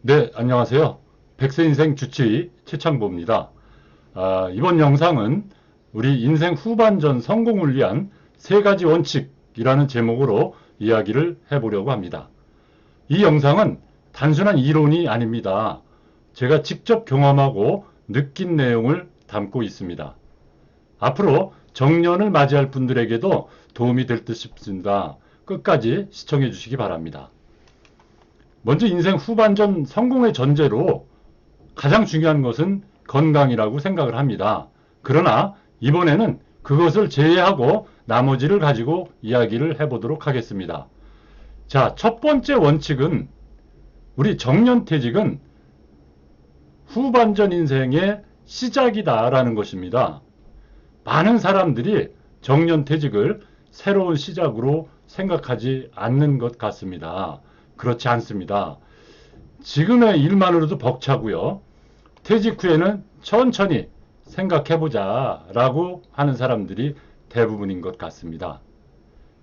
네, 안녕하세요. 백세인생 주치의 최창보입니다. 이번 영상은 우리 인생 후반전 성공을 위한 세 가지 원칙이라는 제목으로 이야기를 해보려고 합니다. 이 영상은 단순한 이론이 아닙니다. 제가 직접 경험하고 느낀 내용을 담고 있습니다. 앞으로 정년을 맞이할 분들에게도 도움이 될 듯 싶습니다. 끝까지 시청해 주시기 바랍니다. 먼저 인생 후반전 성공의 전제로 가장 중요한 것은 건강이라고 생각을 합니다. 그러나 이번에는 그것을 제외하고 나머지를 가지고 이야기를 해보도록 하겠습니다. 자, 첫 번째 원칙은 우리 정년퇴직은 후반전 인생의 시작이다라는 것입니다. 많은 사람들이 정년퇴직을 새로운 시작으로 생각하지 않는 것 같습니다. 그렇지 않습니다. 지금의 일만으로도 벅차고요. 퇴직 후에는 천천히 생각해보자 라고 하는 사람들이 대부분인 것 같습니다.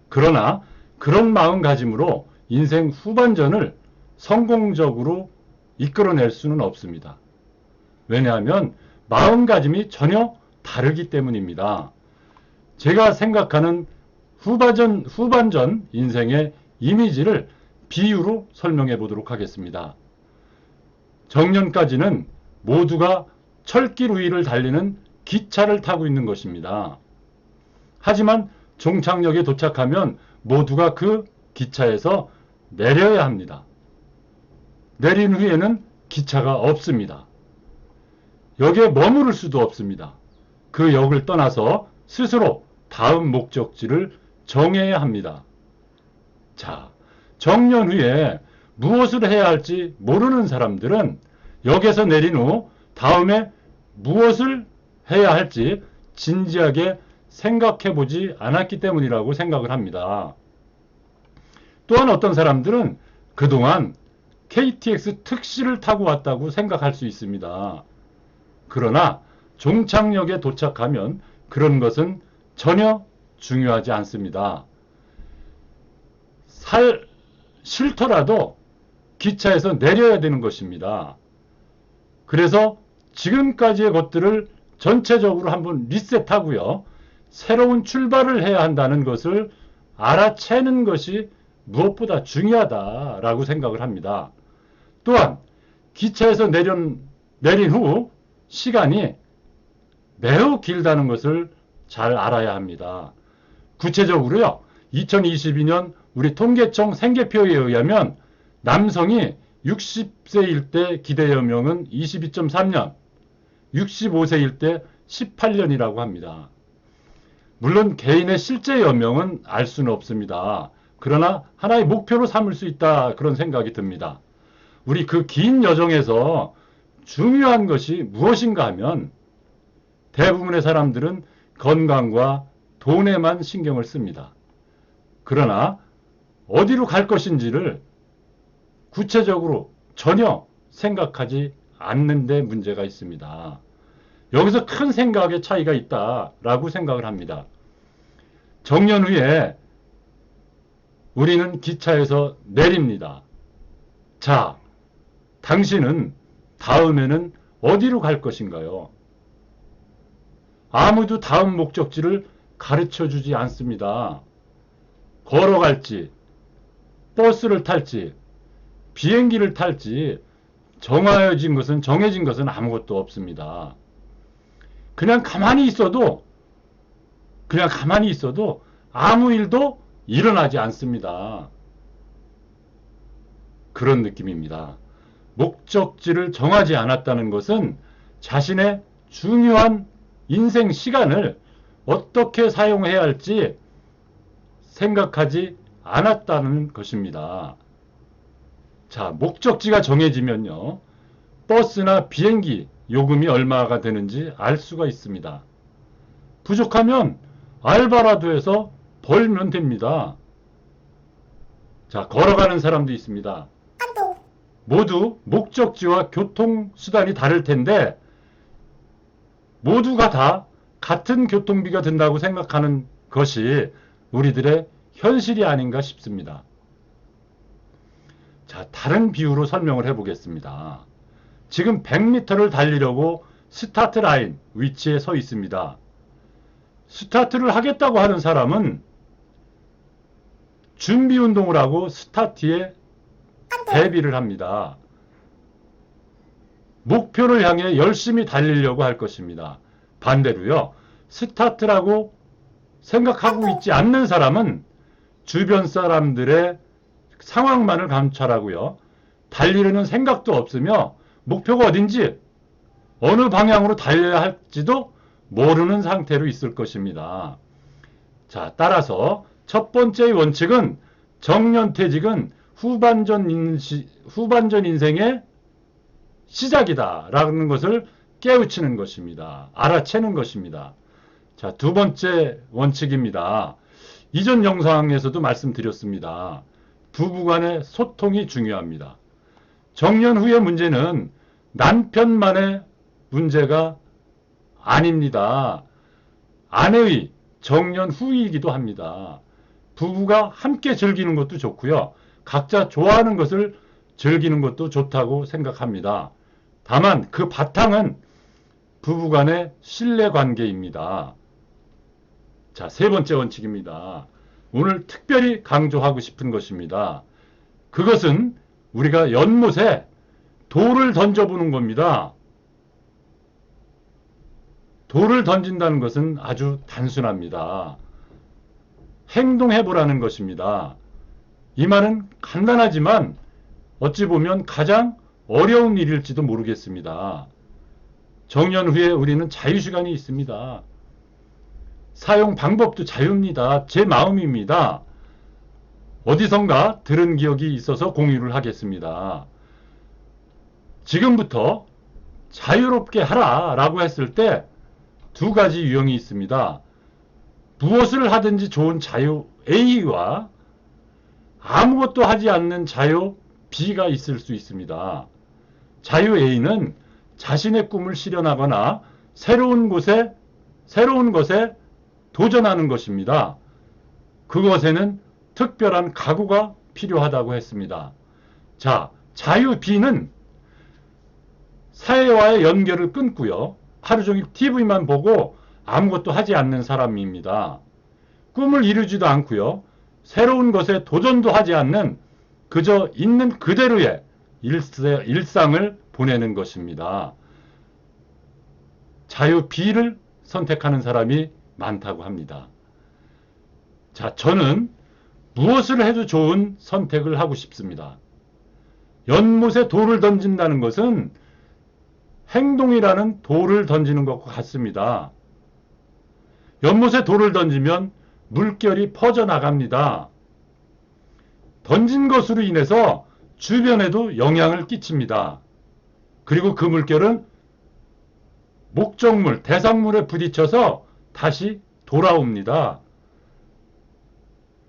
그러나 그런 마음가짐으로 인생 후반전을 성공적으로 이끌어낼 수는 없습니다. 왜냐하면 마음가짐이 전혀 다르기 때문입니다. 제가 생각하는 후반전 인생의 이미지를 비유로 설명해 보도록 하겠습니다. 정년까지는 모두가 철길 위를 달리는 기차를 타고 있는 것입니다. 하지만 종착역에 도착하면 모두가 그 기차에서 내려야 합니다. 내린 후에는 기차가 없습니다. 역에 머무를 수도 없습니다. 그 역을 떠나서 스스로 다음 목적지를 정해야 합니다. 자, 정년 후에 무엇을 해야 할지 모르는 사람들은 역에서 내린 후 다음에 무엇을 해야 할지 진지하게 생각해 보지 않았기 때문이라고 생각을 합니다. 또한 어떤 사람들은 그동안 KTX 특시를 타고 왔다고 생각할 수 있습니다. 그러나 종착역에 도착하면 그런 것은 전혀 중요하지 않습니다. 싫더라도 기차에서 내려야 되는 것입니다. 그래서 지금까지의 것들을 전체적으로 한번 리셋하고요. 새로운 출발을 해야 한다는 것을 알아채는 것이 무엇보다 중요하다라고 생각을 합니다. 또한 기차에서 내린 후 시간이 매우 길다는 것을 잘 알아야 합니다. 구체적으로요. 2022년 우리 통계청 생계표에 의하면 남성이 60세일 때 기대 여명은 22.3년, 65세일 때 18년이라고 합니다. 물론 개인의 실제 여명은 알 수는 없습니다. 그러나 하나의 목표로 삼을 수 있다 그런 생각이 듭니다. 우리 그 긴 여정에서 중요한 것이 무엇인가 하면 대부분의 사람들은 건강과 돈에만 신경을 씁니다. 그러나 어디로 갈 것인지를 구체적으로 전혀 생각하지 않는 데 문제가 있습니다. 여기서 큰 생각의 차이가 있다라고 생각을 합니다. 정년 후에 우리는 기차에서 내립니다. 자, 당신은 다음에는 어디로 갈 것인가요? 아무도 다음 목적지를 가르쳐 주지 않습니다. 걸어갈지, 버스를 탈지, 비행기를 탈지 정해진 것은 아무것도 없습니다. 그냥 가만히 있어도 아무 일도 일어나지 않습니다. 그런 느낌입니다. 목적지를 정하지 않았다는 것은 자신의 중요한 인생 시간을 어떻게 사용해야 할지 생각하지 않았다는 것입니다. 자, 목적지가 정해지면요. 버스나 비행기 요금이 얼마가 되는지 알 수가 있습니다. 부족하면 알바라도 해서 벌면 됩니다. 자, 걸어가는 사람도 있습니다. 모두 목적지와 교통수단이 다를 텐데 모두가 다 같은 교통비가 든다고 생각하는 것이 우리들의 현실이 아닌가 싶습니다. 자, 다른 비유로 설명을 해보겠습니다. 지금 100m를 달리려고 스타트 라인 위치에 서 있습니다. 스타트를 하겠다고 하는 사람은 준비 운동을 하고 스타트에 대비를 합니다. 목표를 향해 열심히 달리려고 할 것입니다. 반대로요, 스타트라고 생각하고 있지 않는 사람은 주변 사람들의 상황만을 감찰하고요, 달리려는 생각도 없으며 목표가 어딘지 어느 방향으로 달려야 할지도 모르는 상태로 있을 것입니다. 자, 따라서 첫 번째 원칙은 정년퇴직은 후반전 인생의 시작이다 라는 것을 깨우치는 것입니다. 알아채는 것입니다. 자, 두 번째 원칙입니다. 이전 영상에서도 말씀드렸습니다. 부부 간의 소통이 중요합니다. 정년 후의 문제는 남편만의 문제가 아닙니다. 아내의 정년 후이기도 합니다. 부부가 함께 즐기는 것도 좋고요, 각자 좋아하는 것을 즐기는 것도 좋다고 생각합니다. 다만 그 바탕은 부부간의 신뢰관계입니다. 자, 세 번째 원칙입니다. 오늘 특별히 강조하고 싶은 것입니다. 그것은 우리가 연못에 돌을 던져보는 겁니다. 돌을 던진다는 것은 아주 단순합니다. 행동해보라는 것입니다. 이 말은 간단하지만 어찌 보면 가장 어려운 일일지도 모르겠습니다. 정년 후에 우리는 자유시간이 있습니다. 사용 방법도 자유입니다. 제 마음입니다. 어디선가 들은 기억이 있어서 공유를 하겠습니다. 지금부터 자유롭게 하라 라고 했을 때 두 가지 유형이 있습니다. 무엇을 하든지 좋은 자유 A와 아무것도 하지 않는 자유 B가 있을 수 있습니다. 자유 A는 자신의 꿈을 실현하거나 새로운 것에 도전하는 것입니다. 그것에는 특별한 각오가 필요하다고 했습니다. 자, 자유 B는 사회와의 연결을 끊고요, 하루 종일 TV만 보고 아무것도 하지 않는 사람입니다. 꿈을 이루지도 않고요, 새로운 것에 도전도 하지 않는 그저 있는 그대로의 일상을 보내는 것입니다. 자유 B를 선택하는 사람이 많다고 합니다. 자, 저는 무엇을 해도 좋은 선택을 하고 싶습니다. 연못에 돌을 던진다는 것은 행동이라는 돌을 던지는 것과 같습니다. 연못에 돌을 던지면 물결이 퍼져나갑니다. 던진 것으로 인해서 주변에도 영향을 끼칩니다. 그리고 그 물결은 목적물, 대상물에 부딪혀서 다시 돌아옵니다.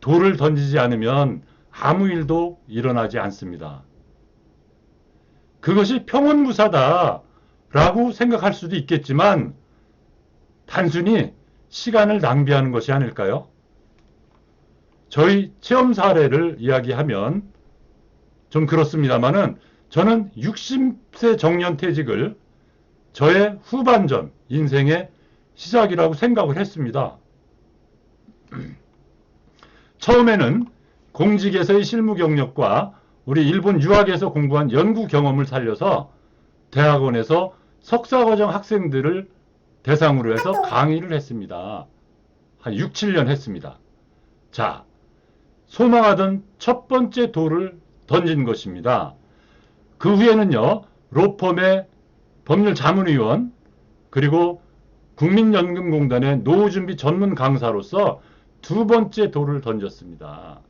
돌을 던지지 않으면 아무 일도 일어나지 않습니다. 그것이 평온무사다 라고 생각할 수도 있겠지만 단순히 시간을 낭비하는 것이 아닐까요? 저희 체험 사례를 이야기하면 좀 그렇습니다만은 저는 60세 정년퇴직을 저의 후반전 인생의 시작이라고 생각을 했습니다. 처음에는 공직에서의 실무 경력과 우리 일본 유학에서 공부한 연구 경험을 살려서 대학원에서 석사과정 학생들을 대상으로 해서 강의를 했습니다. 한 6, 7년 했습니다. 자, 소망하던 첫 번째 돌을 던진 것입니다. 그 후에는요, 로펌의 법률자문위원, 그리고 국민연금공단의 노후준비 전문 강사로서 두 번째 돌을 던졌습니다.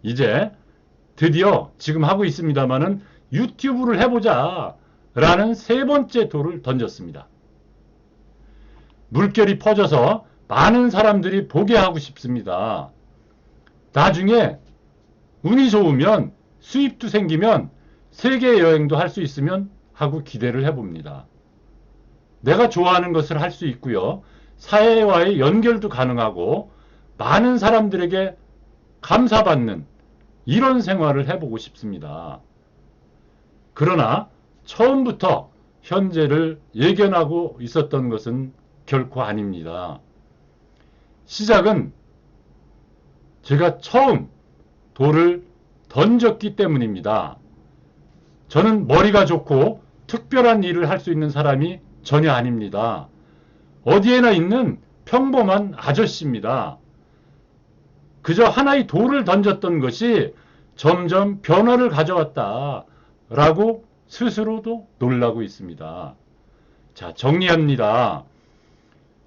이제 드디어 지금 하고 있습니다마는 유튜브를 해보자 라는 세 번째 돌을 던졌습니다. 물결이 퍼져서 많은 사람들이 보게 하고 싶습니다. 나중에 운이 좋으면 수입도 생기면 세계 여행도 할 수 있으면 하고 기대를 해봅니다. 내가 좋아하는 것을 할 수 있고요, 사회와의 연결도 가능하고 많은 사람들에게 감사받는 이런 생활을 해보고 싶습니다. 그러나 처음부터 현재를 예견하고 있었던 것은 결코 아닙니다. 시작은 제가 처음 돌을 던졌기 때문입니다. 저는 머리가 좋고 특별한 일을 할 수 있는 사람이 전혀 아닙니다. 어디에나 있는 평범한 아저씨입니다. 그저 하나의 돌을 던졌던 것이 점점 변화를 가져왔다라고 스스로도 놀라고 있습니다. 자, 정리합니다.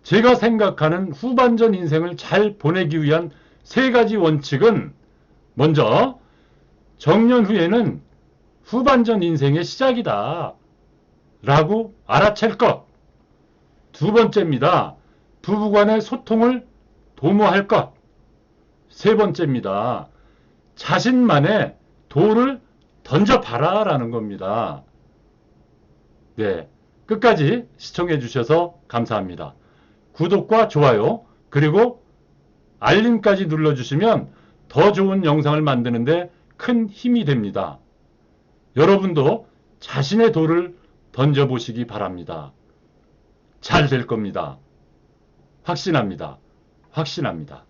제가 생각하는 후반전 인생을 잘 보내기 위한 3가지 원칙은, 먼저 정년 후에는 후반전 인생의 시작이다 라고 알아챌 것. 2번째입니다. 부부간의 소통을 도모할 것. 3번째입니다. 자신만의 돌을 던져봐라 라는 겁니다. 네, 끝까지 시청해 주셔서 감사합니다. 구독과 좋아요 그리고 알림까지 눌러주시면 더 좋은 영상을 만드는데 큰 힘이 됩니다. 여러분도 자신의 돌을 던져보시기 바랍니다. 잘 될 겁니다. 확신합니다. 확신합니다.